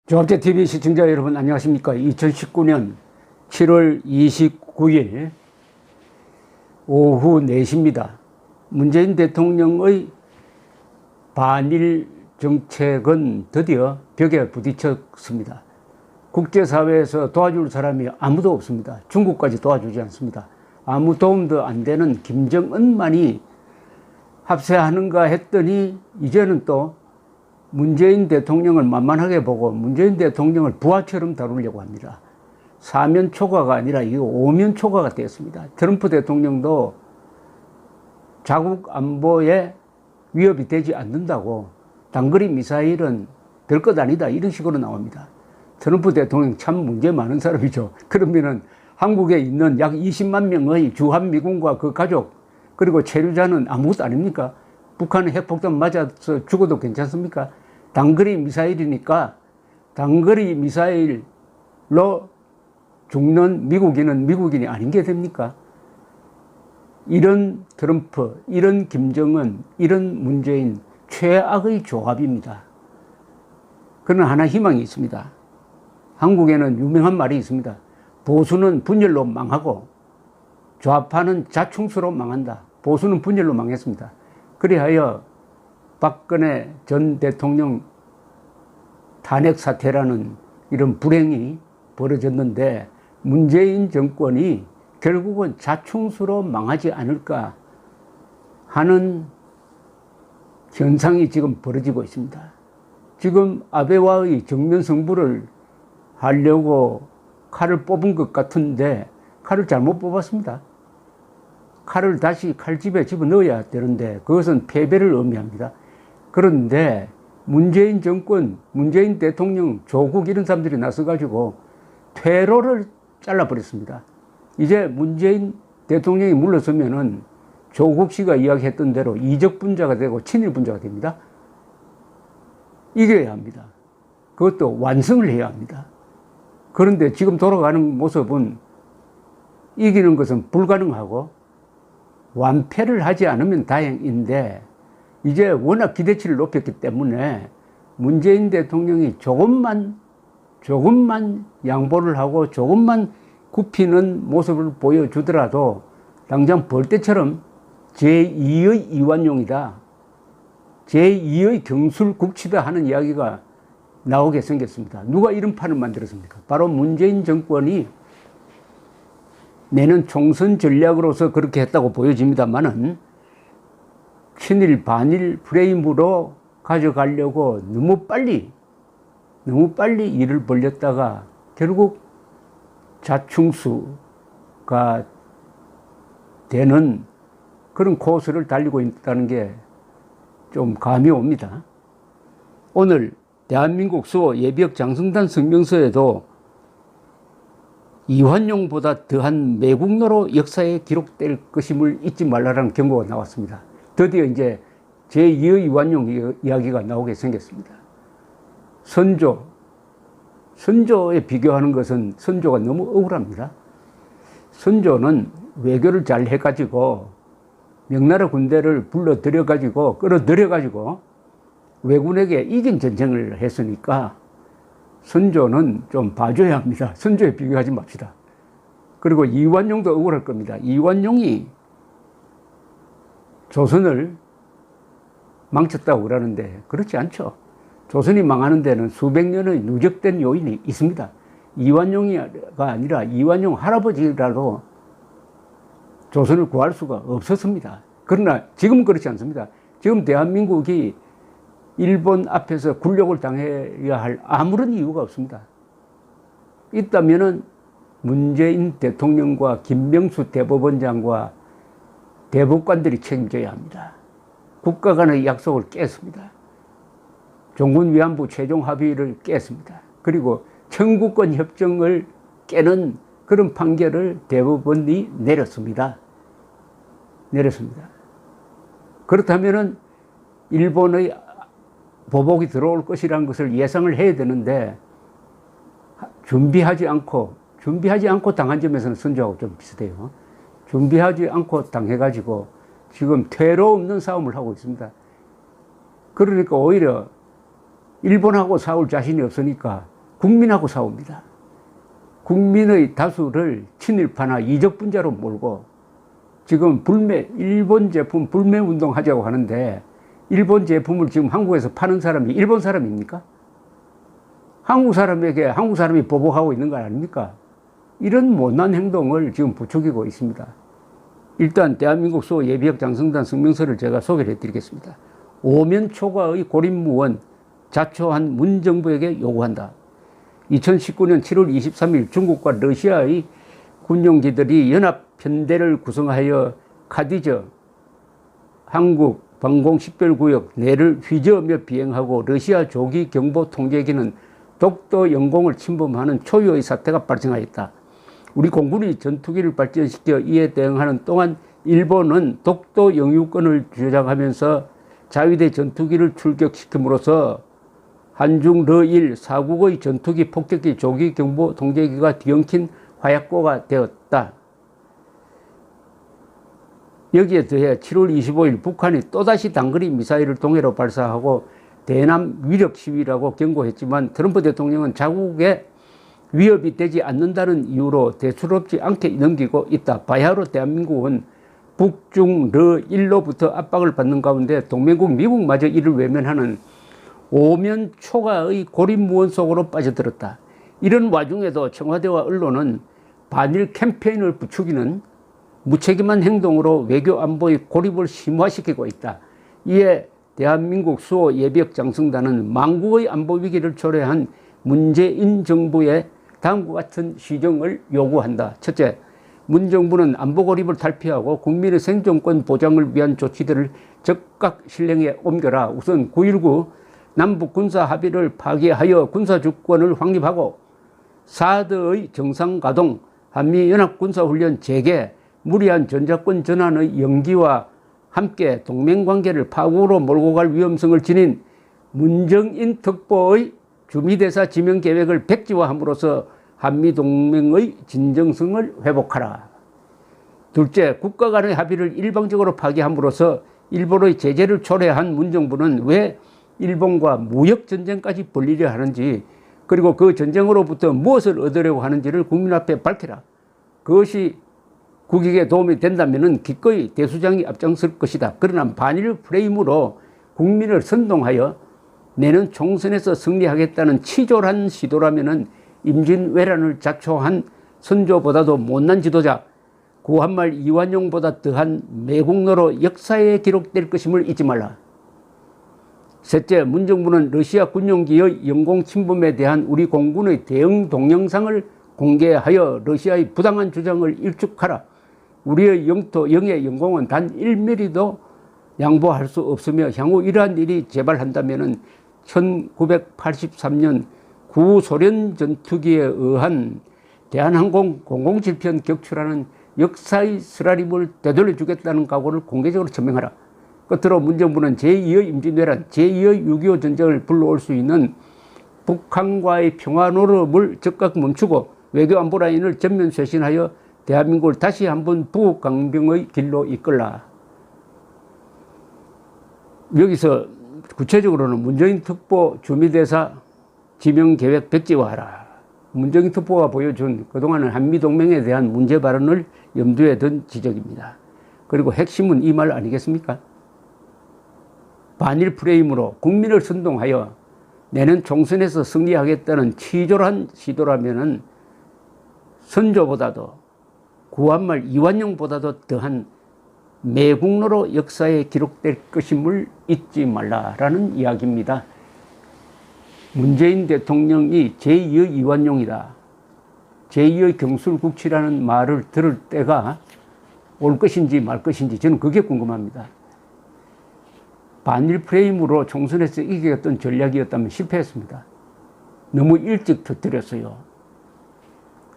조합제TV 시청자 여러분 안녕하십니까. 2019년 7월 29일 오후 4시입니다. 문재인 대통령의 반일 정책은 드디어 벽에 부딪혔습니다. 국제사회에서 도와줄 사람이 아무도 없습니다. 중국까지 도와주지 않습니다. 아무 도움도 안 되는 김정은만이 합세하는가 했더니 이제는 또 문재인 대통령을 만만하게 보고 문재인 대통령을 부하처럼 다루려고 합니다. 사면초가가 아니라 이거 오면초가가 되었습니다. 트럼프 대통령도 자국 안보에 위협이 되지 않는다고 단거리 미사일은 별 것 아니다 이런 식으로 나옵니다. 트럼프 대통령 참 문제 많은 사람이죠. 그러면은 한국에 있는 약 20만 명의 주한미군과 그 가족 그리고 체류자는 아무것도 아닙니까? 북한의 핵폭탄 맞아서 죽어도 괜찮습니까? 단거리 미사일이니까 단거리 미사일로 죽는 미국인은 미국인이 아닌 게 됩니까? 이런 트럼프, 이런 김정은, 이런 문재인 최악의 조합입니다. 그러나 하나 희망이 있습니다. 한국에는 유명한 말이 있습니다. 보수는 분열로 망하고 좌파는 자충수로 망한다. 보수는 분열로 망했습니다. 그리하여 박근혜 전 대통령 탄핵 사태라는 이런 불행이 벌어졌는데 문재인 정권이 결국은 자충수로 망하지 않을까 하는 현상이 지금 벌어지고 있습니다. 지금 아베와의 정면 승부를 하려고 칼을 뽑은 것 같은데 칼을 잘못 뽑았습니다. 칼을 다시 칼집에 집어넣어야 되는데 그것은 패배를 의미합니다. 그런데 문재인 정권, 문재인 대통령, 조국 이런 사람들이 나서가지고 퇴로를 잘라버렸습니다. 이제 문재인 대통령이 물러서면은 조국 씨가 이야기했던 대로 이적분자가 되고 친일분자가 됩니다. 이겨야 합니다. 그것도 완성을 해야 합니다. 그런데 지금 돌아가는 모습은 이기는 것은 불가능하고 완패를 하지 않으면 다행인데 이제 워낙 기대치를 높였기 때문에 문재인 대통령이 조금만 양보를 하고 조금만 굽히는 모습을 보여주더라도 당장 벌떼처럼 제2의 이완용이다. 제2의 경술국치다 하는 이야기가 나오게 생겼습니다. 누가 이런 판을 만들었습니까? 바로 문재인 정권이 내는 총선 전략으로서 그렇게 했다고 보여집니다만은 친일 반일 프레임으로 가져가려고 너무 빨리 일을 벌렸다가 결국 자충수가 되는 그런 코스를 달리고 있다는 게 좀 감이 옵니다. 오늘 대한민국 수호 예비역 장성단 성명서에도 이완용보다 더한 매국노로 역사에 기록될 것임을 잊지 말라라는 경고가 나왔습니다. 드디어 이제 제2의 이완용 이야기가 나오게 생겼습니다. 선조에 비교하는 것은 선조가 너무 억울합니다. 선조는 외교를 잘 해가지고 명나라 군대를 불러들여가지고 끌어들여가지고 왜군에게 이긴 전쟁을 했으니까 선조는 좀 봐줘야 합니다. 선조에 비교하지 맙시다. 그리고 이완용도 억울할 겁니다. 이완용이 조선을 망쳤다고 그러는데 그렇지 않죠. 조선이 망하는 데는 수백 년의 누적된 요인이 있습니다. 이완용이가 아니라 이완용 할아버지라도 조선을 구할 수가 없었습니다. 그러나 지금은 그렇지 않습니다. 지금 대한민국이 일본 앞에서 굴욕을 당해야 할 아무런 이유가 없습니다. 있다면은 문재인 대통령과 김명수 대법원장과 대법관들이 책임져야 합니다. 국가 간의 약속을 깼습니다. 종군 위안부 최종 합의를 깼습니다. 그리고 청구권 협정을 깨는 그런 판결을 대법원이 내렸습니다. 그렇다면은 일본의 보복이 들어올 것이라는 것을 예상을 해야 되는데 준비하지 않고 당한 점에서는 선조하고 좀 비슷해요. 준비하지 않고 당해가지고 지금 퇴로 없는 싸움을 하고 있습니다. 그러니까 오히려 일본하고 싸울 자신이 없으니까 국민하고 싸웁니다. 국민의 다수를 친일파나 이적분자로 몰고 지금 일본 제품 불매 운동 하자고 하는데 일본 제품을 지금 한국에서 파는 사람이 일본 사람입니까? 한국 사람에게 한국 사람이 보복하고 있는 거 아닙니까? 이런 못난 행동을 지금 부추기고 있습니다. 일단 대한민국 수호 예비역 장성단 성명서를 제가 소개를 해드리겠습니다. 오면 초과의 고립무원 자초한 문정부에게 요구한다. 2019년 7월 23일 중국과 러시아의 군용기들이 연합편대를 구성하여 카디저 한국 방공식별구역 내를 휘저으며 비행하고 러시아 조기 경보 통제기는 독도 영공을 침범하는 초유의 사태가 발생하였다. 우리 공군이 전투기를 발전시켜 이에 대응하는 동안 일본은 독도 영유권을 주장하면서 자위대 전투기를 출격시킴으로써 한중 러일 사국의 전투기 폭격기 조기 경보 통제기가 뒤엉킨 화약고가 되었다. 여기에 더해 7월 25일 북한이 또다시 단거리 미사일을 동해로 발사하고 대남 위력 시위라고 경고했지만 트럼프 대통령은 자국에 위협이 되지 않는다는 이유로 대수롭지 않게 넘기고 있다. 바야흐로 대한민국은 북중 러일로부터 압박을 받는 가운데 동맹국 미국마저 이를 외면하는 오면 초과의 고립무원 속으로 빠져들었다. 이런 와중에도 청와대와 언론은 반일 캠페인을 부추기는 무책임한 행동으로 외교 안보의 고립을 심화시키고 있다. 이에 대한민국 수호 예비역 장성단은 망국의 안보 위기를 초래한 문재인 정부에 다음과 같은 시정을 요구한다. 첫째, 문 정부는 안보 고립을 탈피하고 국민의 생존권 보장을 위한 조치들을 즉각 실행에 옮겨라. 우선 9.19 남북 군사 합의를 파기하여 군사주권을 확립하고 사드의 정상 가동, 한미연합군사훈련 재개, 무리한 전자권 전환의 연기와 함께 동맹관계를 파국으로 몰고 갈 위험성을 지닌 문정인 특보의 주미대사 지명 계획을 백지화함으로써 한미동맹의 진정성을 회복하라. 둘째, 국가 간의 합의를 일방적으로 파기함으로써 일본의 제재를 초래한 문정부는 왜 일본과 무역전쟁까지 벌이려 하는지, 그리고 그 전쟁으로부터 무엇을 얻으려고 하는지를 국민 앞에 밝혀라. 그것이 국익에 도움이 된다면 기꺼이 대수장이 앞장설 것이다. 그러나 반일 프레임으로 국민을 선동하여 내년 총선에서 승리하겠다는 치졸한 시도라면 임진왜란을 자초한 선조보다도 못난 지도자 구한말 이완용보다 더한 매국노로 역사에 기록될 것임을 잊지 말라. 셋째, 문정부는 러시아 군용기의 영공 침범에 대한 우리 공군의 대응 동영상을 공개하여 러시아의 부당한 주장을 일축하라. 우리의 영토, 영해 영공은 단 1mm도 양보할 수 없으며 향후 이러한 일이 재발한다면 1983년 구소련 전투기에 의한 대한항공 007편 격추라는 역사의 쓰라림을 되돌려주겠다는 각오를 공개적으로 천명하라. 끝으로 문정부는 제2의 임진왜란, 제2의 6.25 전쟁을 불러올 수 있는 북한과의 평화 노름을 즉각 멈추고 외교안보 라인을 전면 쇄신하여 대한민국을 다시 한번 부강병의 길로 이끌라. 여기서 구체적으로는 문정인 특보 주미대사 지명계획 백지화하라. 문정인 특보가 보여준 그동안은 한미동맹에 대한 문제 발언을 염두에 둔 지적입니다. 그리고 핵심은 이 말 아니겠습니까? 반일 프레임으로 국민을 선동하여 내년 총선에서 승리하겠다는 치졸한 시도라면 선조보다도 구한말 이완용보다도 더한 매국노로 역사에 기록될 것임을 잊지 말라라는 이야기입니다. 문재인 대통령이 제2의 이완용이다, 제2의 경술국치라는 말을 들을 때가 올 것인지 말 것인지 저는 그게 궁금합니다. 반일 프레임으로 총선에서 이기겠던 전략이었다면 실패했습니다. 너무 일찍 터뜨렸어요.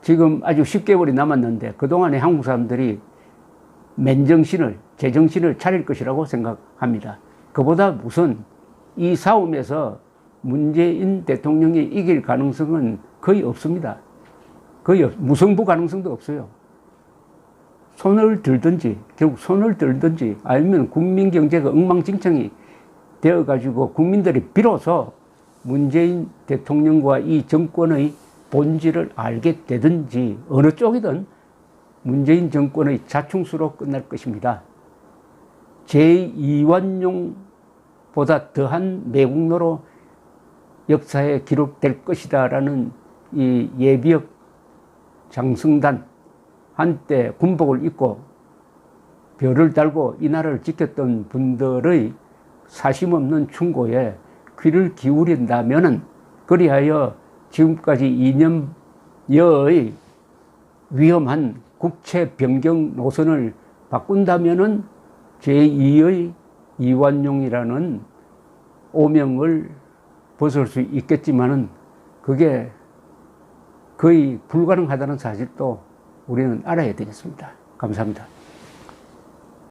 지금 아주 10개월이 남았는데 그동안에 한국 사람들이 맨정신을, 제정신을 차릴 것이라고 생각합니다. 그보다 우선 이 싸움에서 문재인 대통령이 이길 가능성은 거의 없습니다. 거의 무승부 가능성도 없어요. 손을 들든지, 결국 손을 들든지, 아니면 국민 경제가 엉망진창이 되어가지고 국민들이 비로소 문재인 대통령과 이 정권의 본질을 알게 되든지 어느 쪽이든 문재인 정권의 자충수로 끝날 것입니다. 제2완용보다 더한 매국노로 역사에 기록될 것이다라는 이 예비역 장승단, 한때 군복을 입고 별을 달고 이 나라를 지켰던 분들의 사심 없는 충고에 귀를 기울인다면은, 그리하여 지금까지 2년여의 위험한 국채 변경 노선을 바꾼다면은 제2의 이완용이라는 오명을 벗을 수 있겠지만은 그게 거의 불가능하다는 사실도 우리는 알아야 되겠습니다. 감사합니다.